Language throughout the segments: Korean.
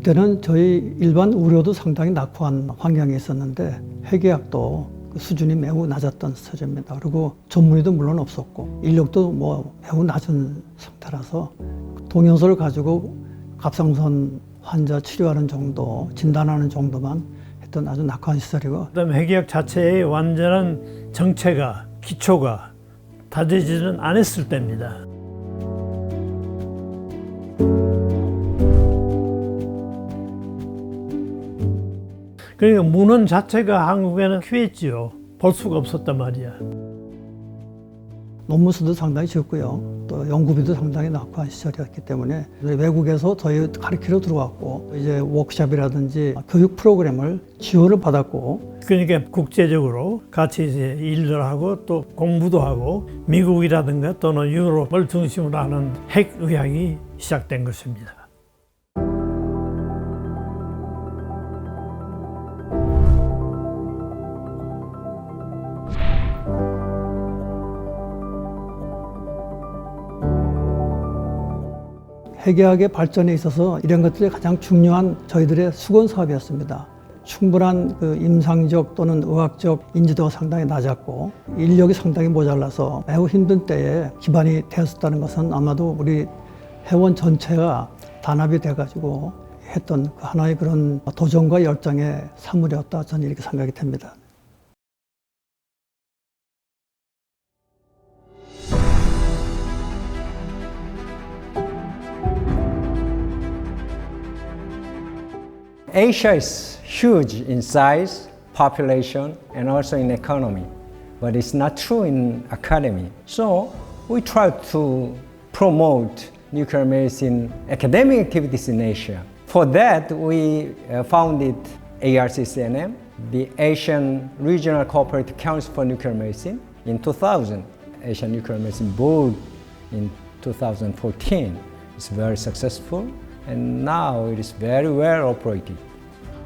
그때는 저희 일반 의료도 상당히 낙후한 환경에 있었는데 회계학도 그 수준이 매우 낮았던 서점입니다. 그리고 전문의도 물론 없었고 인력도 매우 낮은 상태라서 동영서를 가지고 갑상선 환자 치료하는 정도, 진단하는 정도만 했던 아주 낙후한 시설이고, 그다음에 회계학 자체의 완전한 정체가, 기초가 다져지지는 않았을 때입니다. 그러니까 문헌 자체가 한국에는 귀했지요. 볼 수가 없었단 말이야. 논문수도 상당히 적고요. 또 연구비도 상당히 낙후한 시절이었기 때문에 외국에서 저희 가르치러 들어왔고, 이제 워크숍이라든지 교육 프로그램을 지원을 받았고, 그러니까 국제적으로 같이 이제 일을 하고 또 공부도 하고 미국이라든가 또는 유럽을 중심으로 하는 핵의학이 시작된 것입니다. 회계학의 발전에 있어서 이런 것들이 가장 중요한 저희들의 수건 사업이었습니다. 충분한 그 임상적 또는 의학적 인지도가 상당히 낮았고 인력이 상당히 모자라서 매우 힘든 때에 기반이 되었다는 것은 아마도 우리 회원 전체가 단합이 돼가지고 했던 그 하나의 그런 도전과 열정의 산물이었다, 저는 이렇게 생각이 됩니다. Asia is huge in size, population, and also in economy, but it's not true in academy. So we try to promote nuclear medicine academic activities in Asia. For that, we founded ARCCNM, the Asian Regional Cooperative Council for Nuclear Medicine, in 2000. Asian Nuclear Medicine Board in 2014. It's very successful, and now it is very well operated.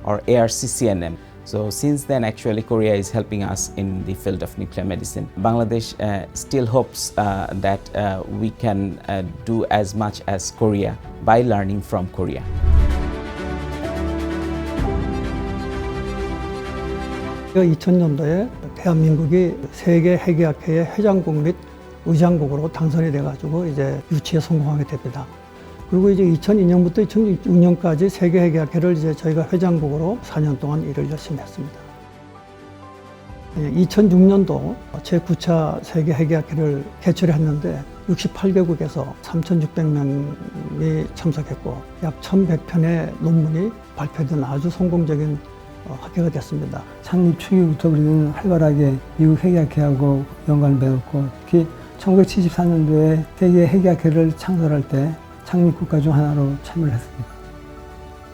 Or ARCCNM. So since then, actually, Korea is helping us in the field of nuclear medicine. Bangladesh still hopes that we can do as much as Korea by learning from Korea. 그 2000년도에 대한민국이 세계 회계학회의 회장국 및 의장국으로 당선이 돼가지고 이제 유치에 성공하게 됩니다. 그리고 이제 2002년부터 2006년까지 세계회계학회를 이제 저희가 회장국으로 4년 동안 일을 열심히 했습니다. 2006년도 제9차 세계회계학회를 개최를 했는데 68개국에서 3,600명이 참석했고 약 1,100편의 논문이 발표된 아주 성공적인 학회가 됐습니다. 창립 초기부터 우리는 활발하게 미국 회계학회하고 연관을 맺었고, 특히 1974년도에 세계 회계학회를 창설할 때 창립국가 중 하나로 참여를 했습니다.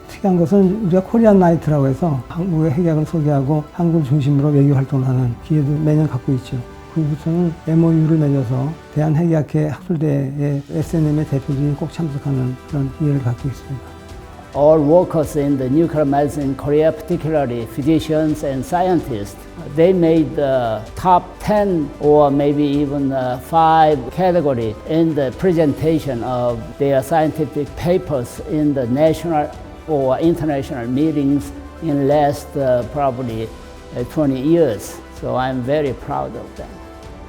특이한 것은 우리가 코리안 나이트라고 해서 한국의 회계학을 소개하고 한국을 중심으로 외교 활동을 하는 기회도 매년 갖고 있죠. 그부터는 MOU를 맺어서 대한회계학회 학술대회 SNM의 대표진이 꼭 참석하는 그런 기회를 갖고 있습니다. All workers in the nuclear medicine in Korea, particularly physicians and scientists, they made the top 10 or maybe even 5 category in the presentation of their scientific papers in the national or international meetings in last probably 20 years. So I'm very proud of them.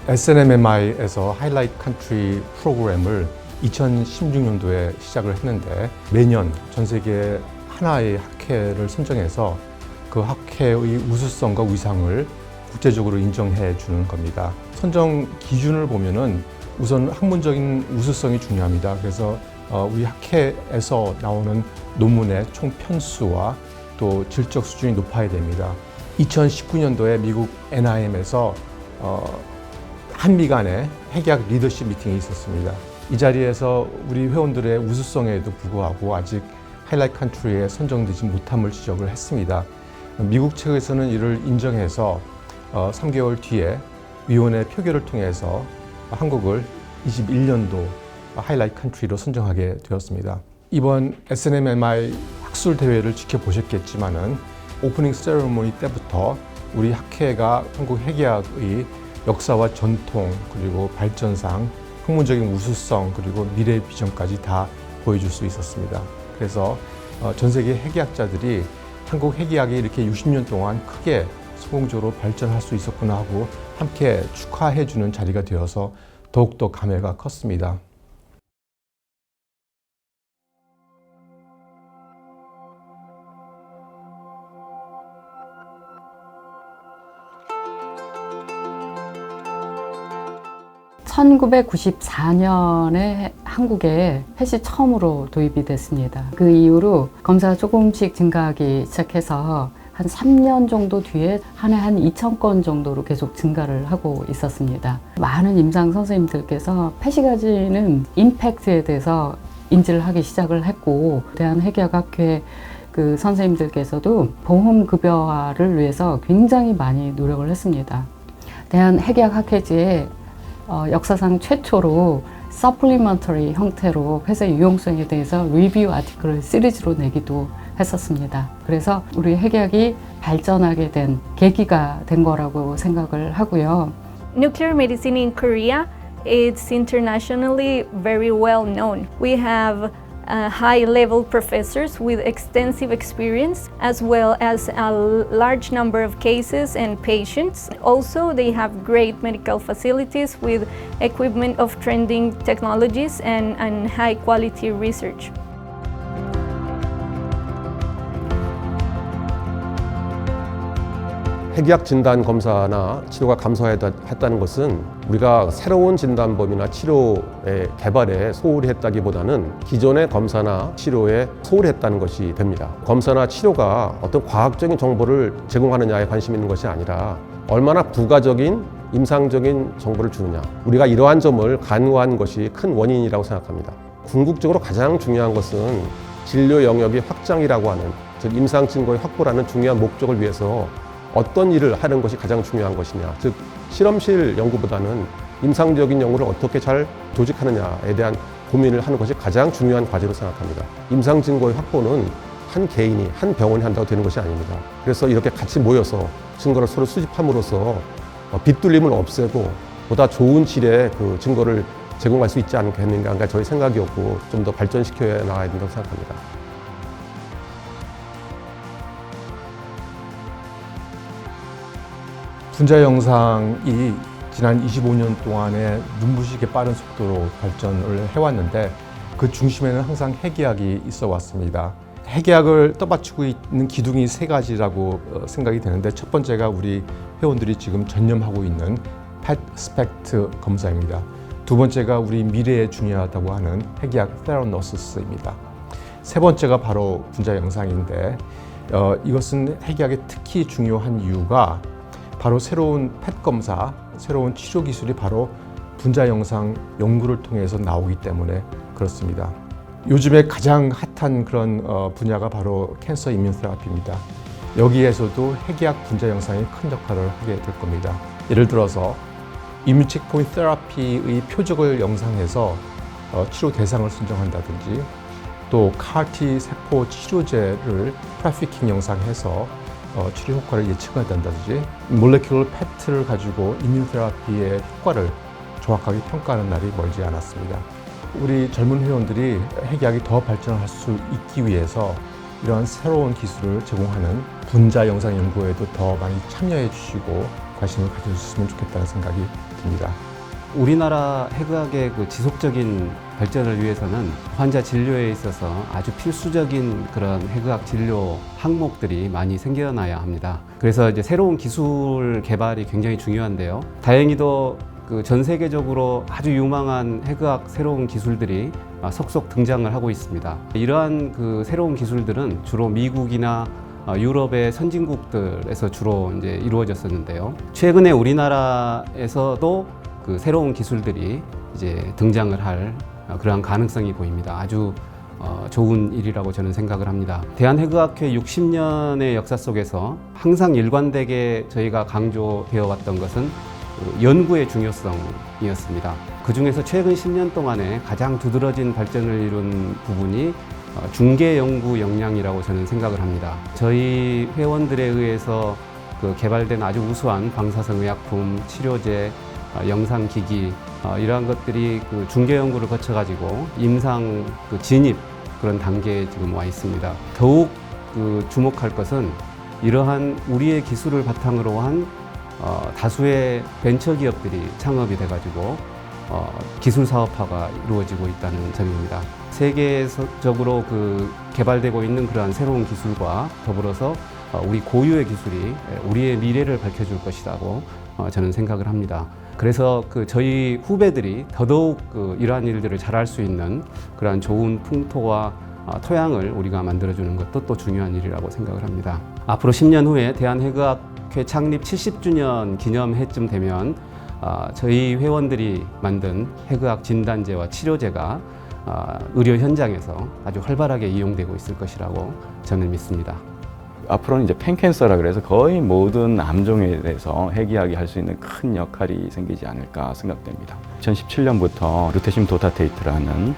SNMMI에서 하이라이트 컨트리 프로그램을 2016년도에 시작을 했는데 매년 전 세계 하나의 학회를 선정해서 그 학회의 우수성과 위상을 국제적으로 인정해 주는 겁니다. 선정 기준을 보면은 우선 학문적인 우수성이 중요합니다. 그래서 우리 학회에서 나오는 논문의 총 편수와 또 질적 수준이 높아야 됩니다. 2019년도에 미국 NIM에서 한미 간의 회계학 리더십 미팅이 있었습니다. 이 자리에서 우리 회원들의 우수성에도 불구하고 아직 하이라이트 컨트리에 선정되지 못함을 지적을 했습니다. 미국 측에서는 이를 인정해서 3개월 뒤에 위원회 표결을 통해서 한국을 21년도 하이라이트 컨트리로 선정하게 되었습니다. 이번 SNMMI 학술 대회를 지켜보셨겠지만은 오프닝 세레모니 때부터 우리 학회가 한국 회계학의 역사와 전통 그리고 발전상 학문적인 우수성 그리고 미래 비전까지 다 보여줄 수 있었습니다. 그래서 전 세계 핵의학자들이 한국 핵의학이 이렇게 60년 동안 크게 성공적으로 발전할 수 있었구나 하고 함께 축하해주는 자리가 되어서 더욱더 감회가 컸습니다. (1994년에) 한국에 펫이 처음으로 도입이 됐습니다. 그 이후로 검사가 조금씩 증가하기 시작해서 한 3년 정도 뒤에 한 해 한 2,000건 정도로 계속 증가를 하고 있었습니다. 많은 임상 선생님들께서 펫이 가지는 임팩트에 대해서 인지를 하기 시작을 했고, 대한핵의학학회 그 선생님들께서도 보험급여화를 위해서 굉장히 많이 노력을 했습니다. 대한핵의학학회지에 역사상 최초로 서플리먼터리 형태로 펫의 유용성에 대해서 리뷰 아티클을 시리즈로 내기도 했었습니다. 그래서 우리 핵의학이 발전하게 된 계기가 된 거라고 생각을 하고요. Nuclear medicine in Korea, it's internationally very well known. We have high-level professors with extensive experience, as well as a large number of cases and patients. Also, they have great medical facilities with equipment of trending technologies and high-quality research. 핵의학 진단 검사나 치료가 감소했다는 것은 우리가 새로운 진단법이나 치료의 개발에 소홀히 했다기보다는 기존의 검사나 치료에 소홀히 했다는 것이 됩니다. 검사나 치료가 어떤 과학적인 정보를 제공하느냐에 관심 있는 것이 아니라 얼마나 부가적인 임상적인 정보를 주느냐, 우리가 이러한 점을 간과한 것이 큰 원인이라고 생각합니다. 궁극적으로 가장 중요한 것은 진료 영역의 확장이라고 하는, 즉 임상 증거의 확보라는 중요한 목적을 위해서 어떤 일을 하는 것이 가장 중요한 것이냐, 즉 실험실 연구보다는 임상적인 연구를 어떻게 잘 조직하느냐에 대한 고민을 하는 것이 가장 중요한 과제로 생각합니다. 임상 증거의 확보는 한 개인이, 한 병원이 한다고 되는 것이 아닙니다. 그래서 이렇게 같이 모여서 증거를 서로 수집함으로써 빗둘림을 없애고 보다 좋은 질의 그 증거를 제공할 수 있지 않겠는가 저희 생각이었고, 좀 더 발전시켜 나가야 된다고 생각합니다. 분자 영상이 지난 25년 동안에 눈부시게 빠른 속도로 발전을 해왔는데 그 중심에는 항상 핵의학이 있어 왔습니다. 핵의학을 떠받치고 있는 기둥이 세 가지라고 생각이 되는데, 첫 번째가 우리 회원들이 지금 전념하고 있는 펫 스펙트 검사입니다. 두 번째가 우리 미래에 중요하다고 하는 핵의학 테라노시스입니다. 세 번째가 바로 분자 영상인데, 이것은 핵의학에 특히 중요한 이유가 바로 새로운 펫 검사, 새로운 치료 기술이 바로 분자 영상 연구를 통해서 나오기 때문에 그렇습니다. 요즘에 가장 핫한 그런 분야가 바로 캔서 이뮨 테라피입니다. 여기에서도 핵의학 분자 영상이 큰 역할을 하게 될 겁니다. 예를 들어서 이뮨 체크포인트 테라피의 표적을 영상해서 치료 대상을 선정한다든지, 또 CAR-T 세포 치료제를 트래피킹 영상해서 치료 효과를 예측한다든지, 몰레큘러 펫을 가지고 이뮨 테라피의 효과를 정확하게 평가하는 날이 멀지 않았습니다. 우리 젊은 회원들이 핵의학이 더 발전할 수 있기 위해서 이러한 새로운 기술을 제공하는 분자 영상 연구에도 더 많이 참여해 주시고 관심을 가져주셨으면 좋겠다는 생각이 듭니다. 우리나라 핵의학의 그 지속적인 발전을 위해서는 환자 진료에 있어서 아주 필수적인 그런 핵의학 진료 항목들이 많이 생겨나야 합니다. 그래서 이제 새로운 기술 개발이 굉장히 중요한데요. 다행히도 그 전 세계적으로 아주 유망한 핵의학 새로운 기술들이 속속 등장을 하고 있습니다. 이러한 그 새로운 기술들은 주로 미국이나 유럽의 선진국들에서 주로 이제 이루어졌었는데요. 최근에 우리나라에서도 그 새로운 기술들이 이제 등장을 할 그러한 가능성이 보입니다. 아주 좋은 일이라고 저는 생각을 합니다. 대한핵의학회 60년의 역사 속에서 항상 일관되게 저희가 강조되어 왔던 것은 연구의 중요성이었습니다. 그 중에서 최근 10년 동안에 가장 두드러진 발전을 이룬 부분이 중계 연구 역량이라고 저는 생각을 합니다. 저희 회원들에 의해서 그 개발된 아주 우수한 방사성 의약품, 치료제, 영상기기, 이러한 것들이 그 중계 연구를 거쳐가지고 임상 그 진입, 그런 단계에 지금 와 있습니다. 더욱 주목할 것은 이러한 우리의 기술을 바탕으로 한 다수의 벤처 기업들이 창업이 돼가지고 기술 사업화가 이루어지고 있다는 점입니다. 세계적으로 개발되고 있는 그러한 새로운 기술과 더불어서 우리 고유의 기술이 우리의 미래를 밝혀줄 것이라고 저는 생각을 합니다. 그래서 저희 후배들이 더더욱 이러한 일들을 잘할 수 있는 그러한 좋은 풍토와 토양을 우리가 만들어주는 것도 또 중요한 일이라고 생각을 합니다. 앞으로 10년 후에 대한해그학회 창립 70주년 기념해쯤 되면 저희 회원들이 만든 해그학 진단제와 치료제가 의료 현장에서 아주 활발하게 이용되고 있을 것이라고 저는 믿습니다. 앞으로는 이제 팬캔서라 그래서 거의 모든 암종에 대해서 해기하게 할 수 있는 큰 역할이 생기지 않을까 생각됩니다. 2017년부터 루테슘 도타테이트라는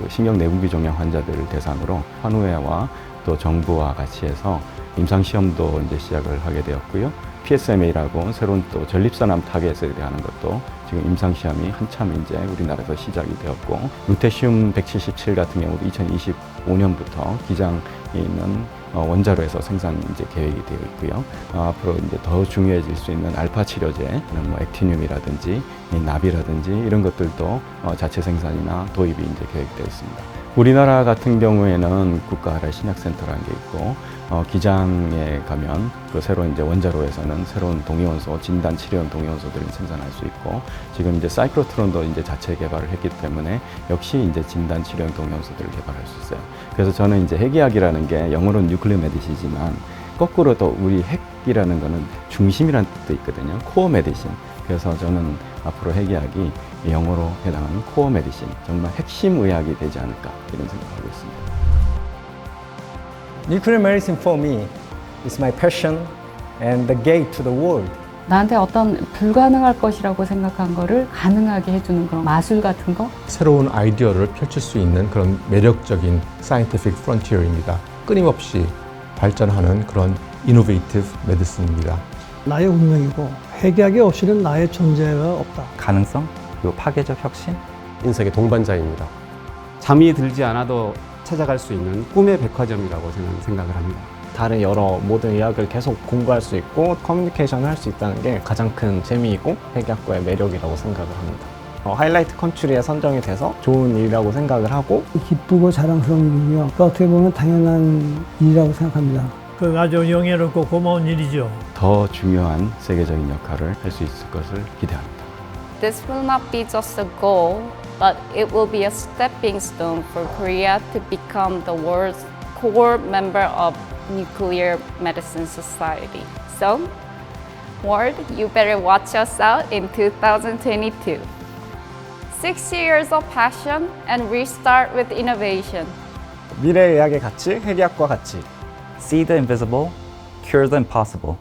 신경 내분비 종양 환자들을 대상으로 환우회와 또 정부와 같이 해서 임상 시험도 이제 시작을 하게 되었고요. PSMA라고 새로운 또 전립선암 타겟에 대한 것도 지금 임상 시험이 한참 이제 우리나라에서 시작이 되었고, 루테슘 177 같은 경우도 2025년부터 기장에 있는 원자로에서 생산 이제 계획이 되어 있고요. 앞으로 이제 더 중요해질 수 있는 알파 치료제, 액티늄이라든지 나비라든지 이런 것들도 자체 생산이나 도입이 이제 계획되어 있습니다. 우리나라 같은 경우에는 국가하라 신약센터라는 게 있고, 기장에 가면 새로운 이제 원자로에서는 새로운 동위원소, 진단 치료용 동위원소들을 생산할 수 있고, 지금 이제 사이클로트론도 이제 자체 개발을 했기 때문에 역시 이제 진단 치료용 동위원소들을 개발할 수 있어요. 그래서 저는 이제 핵의학이라는 게 영어로는 뉴클리어 메디신이지만 거꾸로 또 우리 핵이라는 거는 중심이라는 뜻도 있거든요. 코어 메디신. 그래서 저는 앞으로 핵의학이 영어로 해당하는 코어 메디신, 정말 핵심 의학이 되지 않을까 이런 생각하고 있습니다. Nuclear medicine for me is my passion and the gate to the world. 나한테 어떤 불가능할 것이라고 생각한 거를 가능하게 해주는 그런 마술 같은 거? 새로운 아이디어를 펼칠 수 있는 그런 매력적인 scientific frontier입니다. 끊임없이 발전하는 그런 innovative medicine입니다. 나의 운명이고 핵의학이 없이는 나의 존재가 없다. 가능성, 그리고 파괴적 혁신. 인생의 동반자입니다. 잠이 들지 않아도 찾아갈 수 있는 꿈의 백화점이라고 저는 생각을 합니다. 다른 여러 모든 의학을 계속 공부할 수 있고 커뮤니케이션을 할 수 있다는 게 가장 큰 재미이고 핵의학과의 매력이라고 생각을 합니다. 하이라이트 컨트리에 선정이 돼서 좋은 일이라고 생각을 하고, 기쁘고 자랑스러운 일이고요. 또 어떻게 보면 당연한 일이라고 생각합니다. 아주 영예롭고 고마운 일이죠. 더 중요한 세계적인 역할을 할 수 있을 것을 기대합니다. This will not be just a goal, but it will be a stepping stone for Korea to become the world's core member of Nuclear Medicine Society. So, world, you better watch us out in 2022. 6 years of passion and restart with innovation. 미래의학의 가치, 핵의학과 가치. See the invisible, cure the impossible.